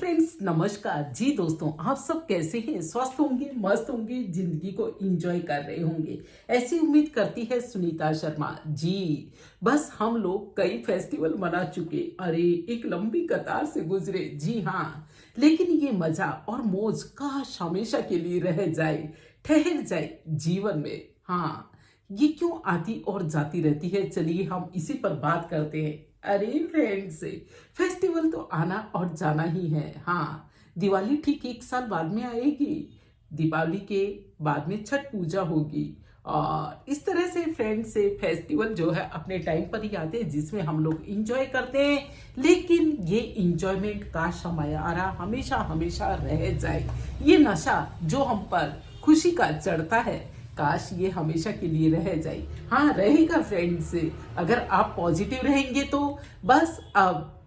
Friends नमस्कार जी। दोस्तों आप सब कैसे हैं? स्वस्थ होंगे, मस्त होंगे, जिंदगी को एंजॉय कर रहे होंगे, ऐसी उम्मीद करती है सुनीता शर्मा जी। बस हम लोग कई फेस्टिवल मना चुके, अरे एक लंबी कतार से गुजरे जी हाँ। लेकिन ये मजा और मौज काश हमेशा के लिए रह जाए, ठहर जाए जीवन में। हाँ, ये क्यों आती और जाती रहती है, चलिए हम इसी पर बात करते हैं। अरे फ्रेंड्स, फेस्टिवल तो आना और जाना ही है। हाँ, दिवाली ठीक एक साल बाद में आएगी, दीपावली के बाद में छठ पूजा होगी, और इस तरह से फ्रेंड्स से फेस्टिवल जो है अपने टाइम पर ही आते हैं जिसमें हम लोग इंजॉय करते हैं। लेकिन ये इंजॉयमेंट काश हमारा हमेशा हमेशा रह जाए। ये नशा जो हम पर खुशी का चढ़ता है, काश ये हमेशा के लिए रह जाए। हाँ, रहेगा फ्रेंड्स, अगर आप पॉजिटिव रहेंगे तो। बस अब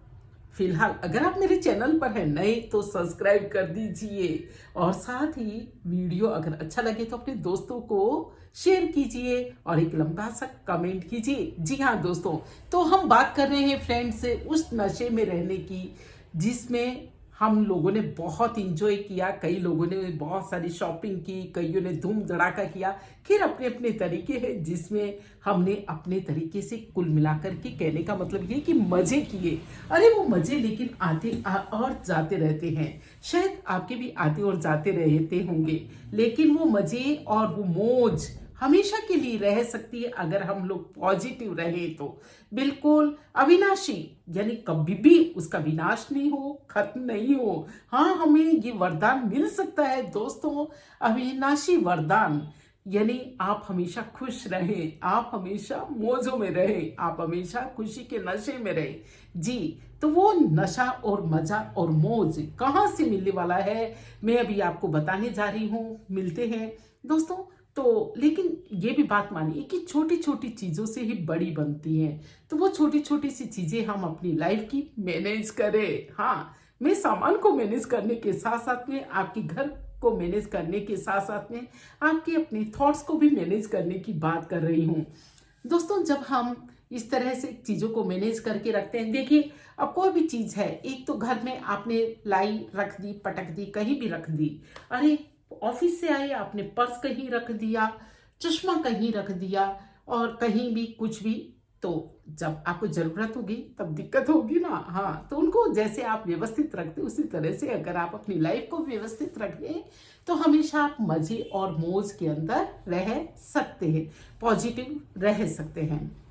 फिलहाल अगर आप मेरे चैनल पर हैं नए तो सब्सक्राइब कर दीजिए, और साथ ही वीडियो अगर अच्छा लगे तो अपने दोस्तों को शेयर कीजिए और एक लंबा सा कमेंट कीजिए। जी हाँ दोस्तों, तो हम बात कर रहे हैं फ्रेंड्स उस नशे में रहने की जिसमें हम लोगों ने बहुत इंजॉय किया। कई लोगों ने बहुत सारी शॉपिंग की, कईयों ने धूम धड़ाका किया, फिर अपने अपने तरीके हैं जिसमें हमने अपने तरीके से कुल मिलाकर के कहने का मतलब ये कि मजे किए। अरे वो मजे लेकिन आते और जाते रहते हैं, शायद आपके भी आते और जाते रहते होंगे, लेकिन वो मजे और वो मौज हमेशा के लिए रह सकती है अगर हम लोग पॉजिटिव रहे तो। बिल्कुल अविनाशी, यानी कभी भी उसका विनाश नहीं हो, खत्म नहीं हो। हाँ, हमें ये वरदान मिल सकता है दोस्तों, अविनाशी वरदान, यानी आप हमेशा खुश रहें, आप हमेशा मौजों में रहें, आप हमेशा खुशी के नशे में रहें जी। तो वो नशा और मजा और मौज कहाँ से मिलने वाला है, मैं अभी आपको बताने जा रही हूँ। मिलते हैं दोस्तों। तो लेकिन ये भी बात मानिए कि छोटी छोटी चीजों से ही बड़ी बनती हैं। तो वो छोटी छोटी सी चीजें हम अपनी लाइफ की मैनेज करें। हाँ, मैं सामान को मैनेज करने के साथ साथ में, आपके घर को मैनेज करने के साथ साथ में, आपके अपने थॉट्स को भी मैनेज करने की बात कर रही हूँ दोस्तों। जब हम इस तरह से चीजों को मैनेज करके रखते हैं, देखिए अब कोई भी चीज है, एक तो घर में आपने लाई रख दी, पटक दी, कहीं भी रख दी, अरे ऑफिस से आए आपने पर्स कहीं रख दिया, चश्मा कहीं रख दिया, और कहीं भी कुछ भी, तो जब आपको जरूरत होगी तब दिक्कत होगी ना। हाँ, तो उनको जैसे आप व्यवस्थित रखते उसी तरह से अगर आप अपनी लाइफ को व्यवस्थित रखें तो हमेशा आप मजे और मौज के अंदर रह सकते हैं, पॉजिटिव रह सकते हैं।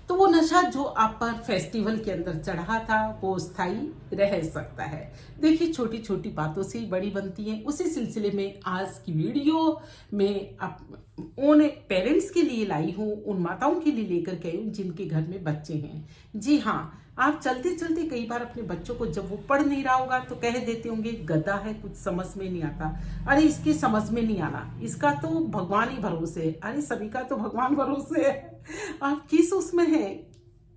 तो वो नशा जो आप पर फेस्टिवल के अंदर चढ़ा था वो स्थायी रह सकता है। देखिए छोटी छोटी बातों से ही बड़ी बनती है। उसी सिलसिले में आज की वीडियो में उन पेरेंट्स के लिए लाई हूँ, उन माताओं के लिए लेकर के आई हूँ जिनके घर में बच्चे हैं। जी हाँ, आप चलते चलते कई बार अपने बच्चों को जब वो पढ़ नहीं रहा होगा तो कह देते होंगे गधा है, कुछ समझ में नहीं आता। अरे इसके समझ में नहीं आना, इसका तो भगवान ही भरोसे है। अरे सभी का तो भगवान भरोसे है, आप किस उसमें है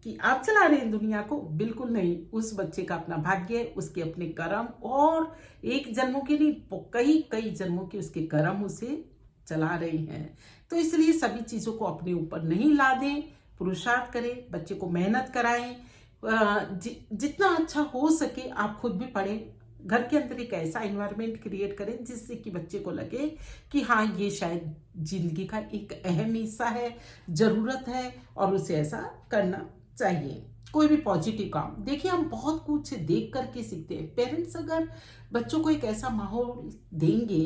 कि आप चला रहे हैं दुनिया को? बिल्कुल नहीं। उस बच्चे का अपना भाग्य है, उसके अपने कर्म, और एक जन्मों के नहीं कई कई जन्मों के उसके कर्म उसे चला रहे हैं। तो इसलिए सभी चीजों को अपने ऊपर नहीं ला दें, पुरुषार्थ करें, बच्चे को मेहनत कराएं, जितना अच्छा हो सके आप खुद भी पढ़ें। घर के अंदर एक ऐसा एनवायरनमेंट क्रिएट करें जिससे कि बच्चे को लगे कि हाँ ये शायद जिंदगी का एक अहम हिस्सा है, जरूरत है, और उसे ऐसा करना चाहिए। कोई भी पॉजिटिव काम, देखिए हम बहुत कुछ देख करके सीखते हैं। पेरेंट्स अगर बच्चों को एक ऐसा माहौल देंगे,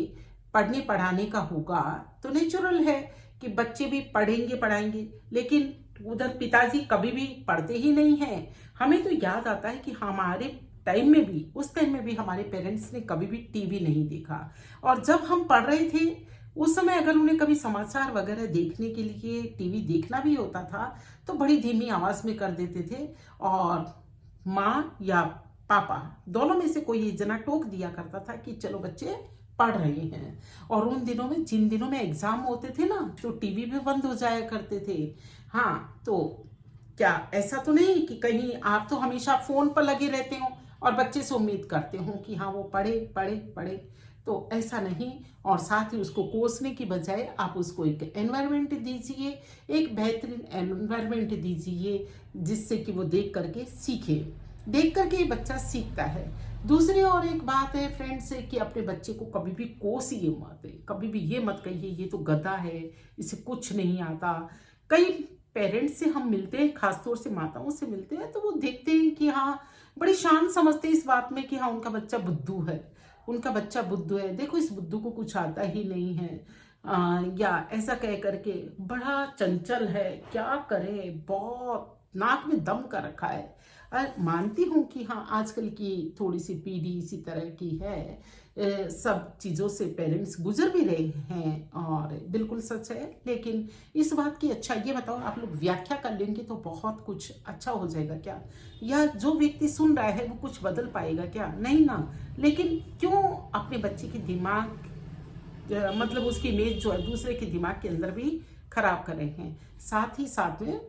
पढ़ने पढ़ाने का होगा, तो नेचुरल है कि बच्चे भी पढ़ेंगे पढ़ाएंगे। लेकिन उधर पिताजी कभी भी पढ़ते ही नहीं हैं। हमें तो याद आता है कि हमारे टाइम में भी, उस टाइम में भी हमारे पेरेंट्स ने कभी भी टीवी नहीं देखा, और जब हम पढ़ रहे थे उस समय अगर उन्हें कभी समाचार वगैरह देखने के लिए टीवी देखना भी होता था तो बड़ी धीमी आवाज में कर देते थे, और माँ या पापा दोनों में से कोई एक जना टोक दिया करता था कि चलो बच्चे पढ़ रहे हैं। और उन दिनों में, जिन दिनों में एग्जाम होते थे ना, तो टीवी भी बंद हो जाया करते थे। हाँ, तो क्या ऐसा तो नहीं कि कहीं आप तो हमेशा फोन पर लगे रहते हो और बच्चे से उम्मीद करते हो कि हाँ वो पढ़े पढ़े पढ़े, तो ऐसा नहीं। और साथ ही उसको कोसने की बजाय आप उसको एक एनवायरनमेंट दीजिए, एक बेहतरीन एनवायरनमेंट दीजिए जिससे कि वो देख करके सीखे। देख करके बच्चा सीखता है। दूसरी और एक बात है फ्रेंड्स कि अपने बच्चे को कभी भी कोसिए मत, कभी भी ये मत कहिए ये तो गधा है, इसे कुछ नहीं आता। कई पेरेंट्स से हम मिलते हैं, खासतौर से माताओं से मिलते हैं, तो वो देखते हैं कि हाँ बड़ी शान समझते हैं इस बात में कि हाँ उनका बच्चा बुद्धू है, उनका बच्चा बुद्धू है, देखो इस बुद्धू को कुछ आता ही नहीं है। या ऐसा कह करके बड़ा चंचल है, क्या करे, बहुत नाक में दम कर रखा है। मानती हूँ कि हाँ आजकल की थोड़ी सी पीढ़ी इसी तरह की है, सब चीज़ों से पेरेंट्स गुजर भी रहे हैं और बिल्कुल सच है। लेकिन इस बात की अच्छा ये बताओ, आप लोग व्याख्या कर लेंगे तो बहुत कुछ अच्छा हो जाएगा क्या? या जो व्यक्ति सुन रहा है वो कुछ बदल पाएगा क्या? नहीं ना। लेकिन क्यों अपने बच्चे के दिमाग मतलब उसकी इमेज जो है दूसरे के दिमाग के अंदर भी खराब कर रहे हैं। साथ ही साथ में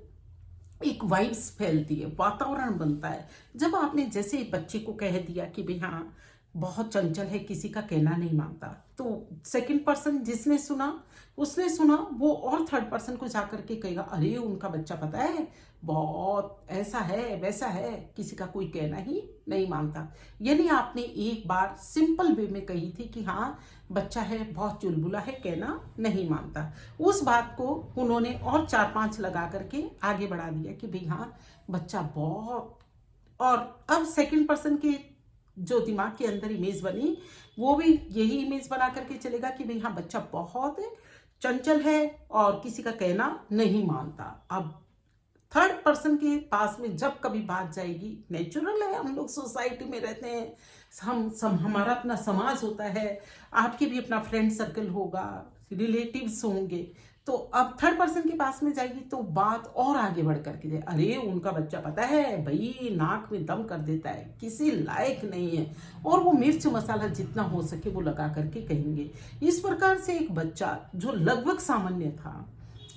एक वाइब्स फैलती है, वातावरण बनता है। जब आपने जैसे बच्चे को कह दिया कि भाई हाँ बहुत चंचल है, किसी का कहना नहीं मानता, तो सेकंड पर्सन जिसने सुना उसने सुना, वो और थर्ड पर्सन को जाकर के कहेगा अरे उनका बच्चा पता है बहुत ऐसा है वैसा है, किसी का कोई कहना ही नहीं मानता। यानी आपने एक बार सिंपल वे में कही थी कि हाँ बच्चा है बहुत चुलबुला है, कहना नहीं मानता। उस बात को उन्होंने और 4-5 लगा करके आगे बढ़ा दिया कि भाई हाँ बच्चा बहुत, और अब सेकंड पर्सन के जो दिमाग के अंदर इमेज बनी वो भी यही इमेज बना करके चलेगा कि भाई हाँ बच्चा बहुत चंचल है और किसी का कहना नहीं मानता। अब थर्ड पर्सन के पास में जब कभी बात जाएगी, नेचुरल है, हम लोग सोसाइटी में रहते हैं, हमारा अपना समाज होता है, आपके भी अपना फ्रेंड सर्कल होगा, रिलेटिव्स होंगे, तो अब थर्ड पर्सन के पास में जाएगी तो बात और आगे बढ़ करके जाए, अरे उनका बच्चा पता है भाई नाक में दम कर देता है, किसी लायक नहीं है, और वो मिर्च मसाला जितना हो सके वो लगा करके कहेंगे। इस प्रकार से एक बच्चा जो लगभग सामान्य था,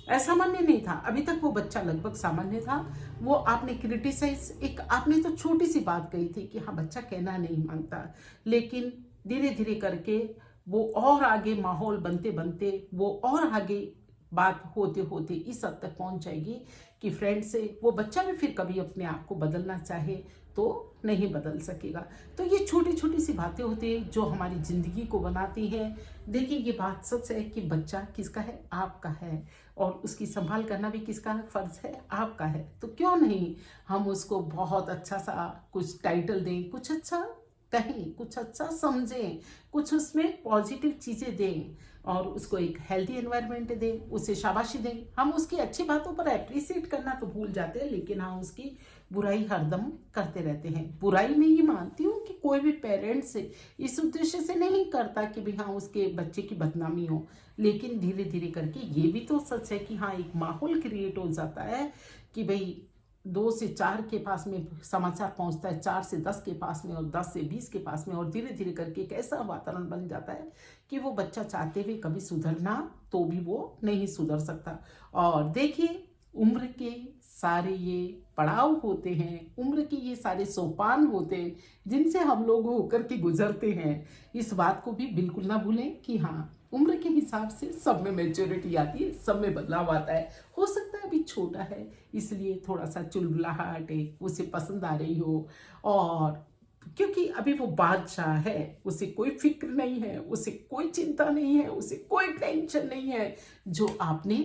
असामान्य नहीं था, अभी तक वो बच्चा लगभग सामान्य था, वो आपने क्रिटिसाइज, एक आपने तो छोटी सी बात कही थी कि हाँ बच्चा कहना नहीं मानता, लेकिन धीरे धीरे करके वो और आगे माहौल बनते बनते वो और आगे बात होते होते इस हद तक पहुंच जाएगी कि फ्रेंड से वो बच्चा भी फिर कभी अपने आप को बदलना चाहे तो नहीं बदल सकेगा। तो ये छोटी छोटी सी बातें होती है जो हमारी जिंदगी को बनाती है। देखिए ये बात सच है कि बच्चा किसका है, आपका है, और उसकी संभाल करना भी किसका फर्ज है, आपका है। तो क्यों नहीं हम उसको बहुत अच्छा सा कुछ टाइटल दें, कुछ अच्छा कहें, कुछ अच्छा समझें, कुछ उसमें पॉजिटिव चीज़ें दें और उसको एक हेल्दी एनवायरनमेंट दें, उसे शाबाशी दें। हम उसकी अच्छी बातों पर अप्रिशिएट करना तो भूल जाते हैं, लेकिन हम उसकी बुराई हरदम करते रहते हैं। बुराई में ये मानती हूँ कि कोई भी पेरेंट्स इस उद्देश्य से नहीं करता कि भाई हाँ उसके बच्चे की बदनामी हो, लेकिन धीरे धीरे करके ये भी तो सच है कि हाँ एक माहौल क्रिएट हो जाता है कि भाई 2 से 4 के पास में समाचार पहुंचता है, 4 से 10 के पास में, और 10 से 20 के पास में, और धीरे धीरे करके एक ऐसा वातावरण बन जाता है कि वो बच्चा चाहते हुए कभी सुधरना तो भी वो नहीं सुधर सकता। और देखिए उम्र के सारे ये पड़ाव होते हैं, उम्र के ये सारे सोपान होते हैं जिनसे हम लोग होकर के गुजरते हैं। इस बात को भी बिल्कुल ना भूलें कि हाँ उम्र के हिसाब से सब में मैच्योरिटी आती है, सब में बदलाव आता है। हो सकता है अभी छोटा है इसलिए थोड़ा सा चुलबुलाहट है, उसे पसंद आ रही हो, और क्योंकि अभी वो बादशाह है, उसे कोई फिक्र नहीं है, उसे कोई चिंता नहीं है, उसे कोई टेंशन नहीं है जो आपने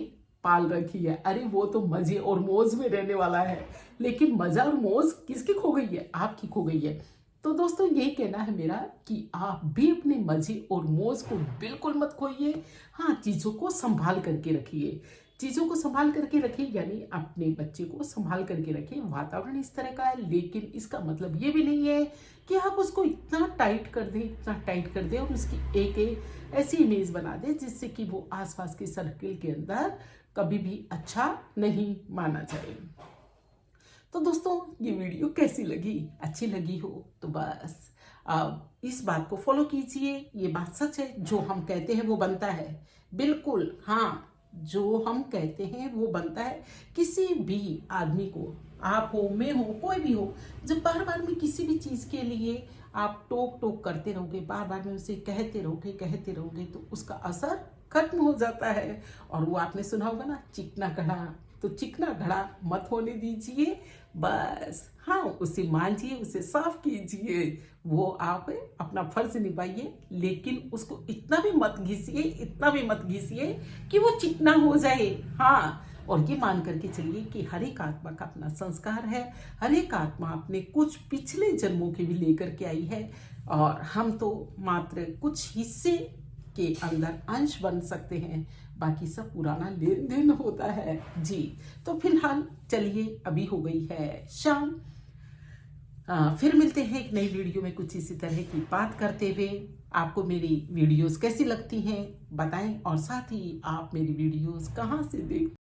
पाल रखी है। अरे वो तो मजे और मौज में रहने वाला है, लेकिन मजा और मौज किसकी खो गई है, आपकी खो गई है। तो दोस्तों यही कहना है मेरा कि आप भी अपने मजे और मौज को बिल्कुल मत खोइए। हाँ चीज़ों को संभाल करके रखिए, चीज़ों को संभाल करके रखिए, यानी अपने बच्चे को संभाल करके रखिए। वातावरण इस तरह का है, लेकिन इसका मतलब ये भी नहीं है कि आप उसको इतना टाइट कर दें, इतना टाइट कर दें और उसकी एक ऐसी इमेज बना दें जिससे कि वो आसपास के सर्किल के अंदर कभी भी अच्छा नहीं माना जाए। तो दोस्तों ये वीडियो कैसी लगी, अच्छी लगी हो तो बस इस बात को फॉलो कीजिए। ये बात सच है, जो हम कहते हैं वो बनता है, बिल्कुल हाँ जो हम कहते हैं वो बनता है। किसी भी आदमी को, आप हो, मैं हो, कोई भी हो, जब बार बार में किसी भी चीज़ के लिए आप टोक टोक करते रहोगे, बार बार में उसे कहते रहोगे तो उसका असर खत्म हो जाता है। और वो आपने सुना होगा ना, चिकना घड़ा, तो चिकना घड़ा मत होने दीजिए, बस हाँ, उसे मांजिए, उसे साफ कीजिए। वो आप अपना फर्ज निभाइए, लेकिन उसको इतना भी मत घिसिए, इतना भी मत घिसिए कि वो चिकना हो जाए। हाँ, और ये मान करके चलिए कि हर एक आत्मा का अपना संस्कार है, हर एक आत्मा अपने कुछ पिछले जन्मों के भी लेकर के आई है, और हम तो मात्र कुछ हिस्से के अंदर अंश बन सकते हैं, बाकी सब पुराना लेन देन होता है जी। तो फिलहाल चलिए, अभी हो गई है शाम। फिर मिलते हैं एक नई वीडियो में कुछ इसी तरह की बात करते हुए। आपको मेरी वीडियोस कैसी लगती हैं बताएं, और साथ ही आप मेरी वीडियोस कहाँ से देख